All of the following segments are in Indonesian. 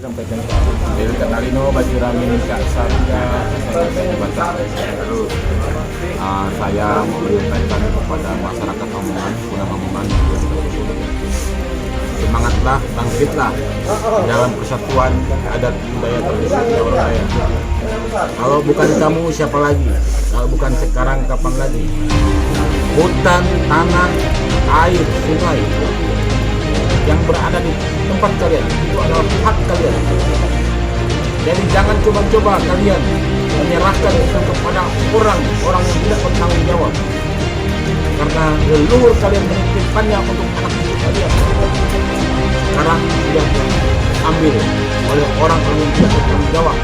sampaikan dari Kak Talino, Baju Ramin, Kak Sarga, saya menyampaikan kepada masyarakat Lamongan, Gunung Lamongan, semangatlah, bangkitlah dalam persatuan adat budaya tradisi orang Dayak. Kalau bukan kamu siapa lagi? Kalau bukan sekarang kapan lagi? Hutan, tanah, air, sungai yang berada di tempat kalian itu adalah hak kalian. Jadi jangan coba-coba kalian menyerahkan itu kepada orang yang tidak bertanggung jawab, karena leluhur kalian menitipkannya untuk anak cucu kalian. Sekarang sudah diambil oleh orang-orang yang tidak bertanggung jawab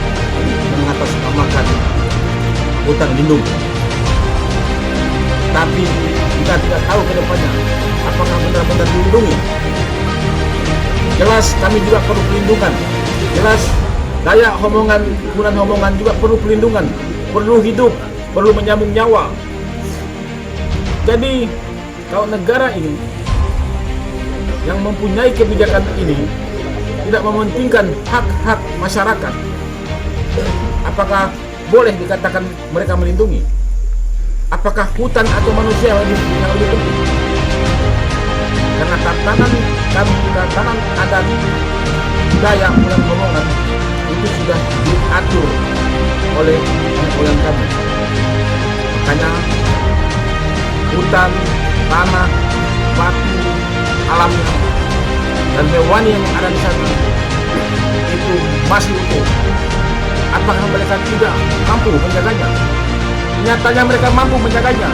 mengatasnamakan hutan lindung. Tapi kita tidak tahu ke depannya apakah benar-benar dilindungi. Jelas kami juga perlu perlindungan. Jelas Dayak Homongan, Punan Homongan juga perlu perlindungan, perlu hidup, perlu menyambung nyawa. Jadi kalau negara ini yang mempunyai kebijakan ini tidak mementingkan hak-hak masyarakat, apakah boleh dikatakan mereka melindungi? Apakah hutan atau manusia yang lebih penting? Karena tatanan adat Dayak Punan Homongan itu sudah diatur oleh nenek moyang kami. Makanya hutan, tanah, batu, alamnya, dan hewan yang ada di sana itu masih utuh. Apakah mereka tidak mampu menjaganya? Nyatanya mereka mampu menjaganya.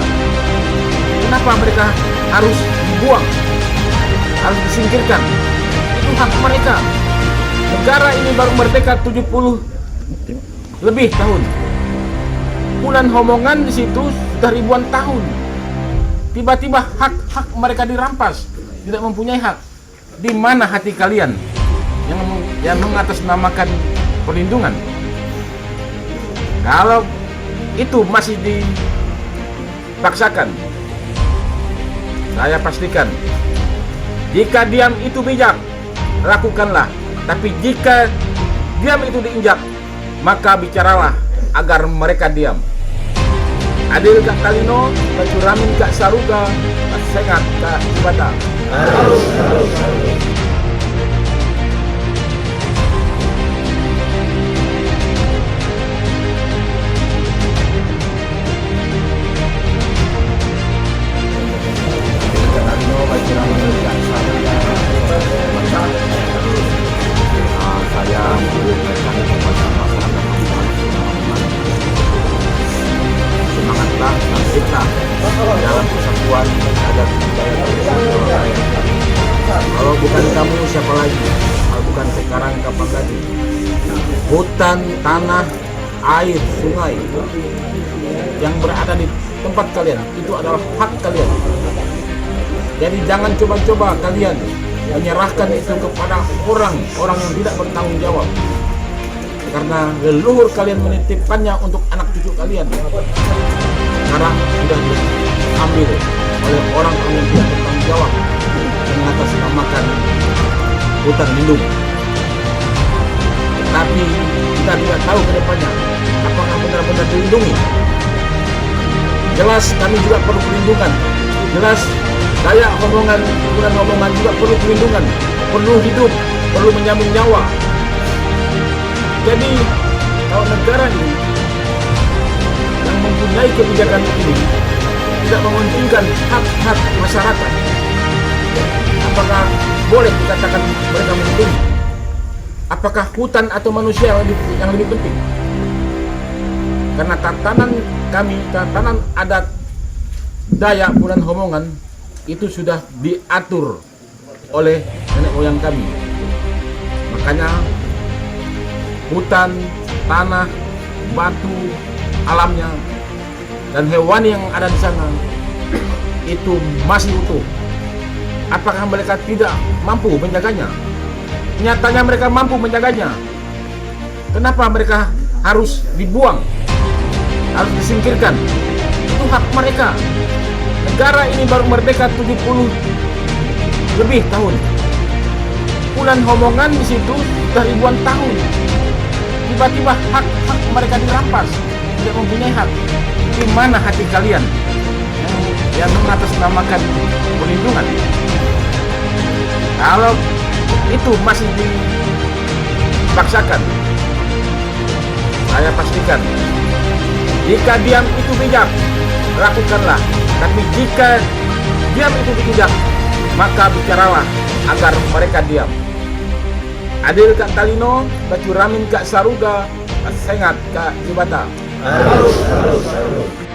Kenapa mereka harus dibuang, harus disingkirkan? Itu hak mereka. Negara ini baru merdeka 70 lebih tahun. Punan Homongan di situ sudah ribuan tahun. Tiba-tiba hak mereka dirampas, tidak mempunyai hak. Di mana hati kalian yang mengatasnamakan perlindungan? Kalau itu masih dipaksakan, saya pastikan jika diam itu bijak, lakukanlah. Tapi jika diam itu diinjak, maka bicaralah agar mereka diam. Adil Kak Talino, Baju Ramin Kak Saruga, Kak Sengat Kak Ibata. Saya menyampaikan kepada masyarakat Lamongan, semangatlah, bangkitlah dalam persatuan adat budaya tradisi orang Dayak. Kalau bukan kamu siapa lagi? Kalau bukan sekarang kapan lagi? Hutan, tanah, air, sungai yang berada di tempat kalian itu adalah hak kalian. Jadi jangan coba-coba kalian menyerahkan itu kepada orang yang tidak bertanggung jawab, karena leluhur kalian menitipkannya untuk anak cucu kalian. Sekarang sudah diambil oleh orang-orang yang tidak bertanggung jawab mengatasnamakan hutan lindung. Tapi kita tidak tahu ke depannya apakah benar-benar dilindungi. Jelas kami juga perlu perlindungan. Jelas Dayak Homongan, Punan Homongan juga perlu perlindungan, perlu hidup, perlu menyambung nyawa. Jadi kalau negara ini yang mempunyai kebijakan ini tidak mementingkan hak-hak masyarakat, apakah boleh dikatakan mereka melindungi? Apakah hutan atau manusia yang lebih penting? Karena tatanan adat Dayak Punan Homongan itu sudah diatur oleh nenek moyang kami. Makanya hutan, tanah, batu, alamnya, dan hewan yang ada di sana itu masih utuh. Apakah mereka tidak mampu menjaganya? Nyatanya mereka mampu menjaganya. Kenapa mereka harus dibuang, harus disingkirkan? Itu hak mereka. Negara ini baru merdeka 70 lebih tahun. kumpulan omongan di situ sudah ribuan tahun. Tiba-tiba hak mereka dirampas, tidak mempunyai hak. Di mana hati kalian yang mengatasnamakan perlindungan? Kalau itu masih dipaksakan, saya pastikan, jika diam itu bijak, lakukanlah. Tapi jika diam itu bijak, maka bicaralah agar mereka diam. Adil Kak Talino, Bacuramin Kak Saruga, Sengat Kak Jibata. Harus.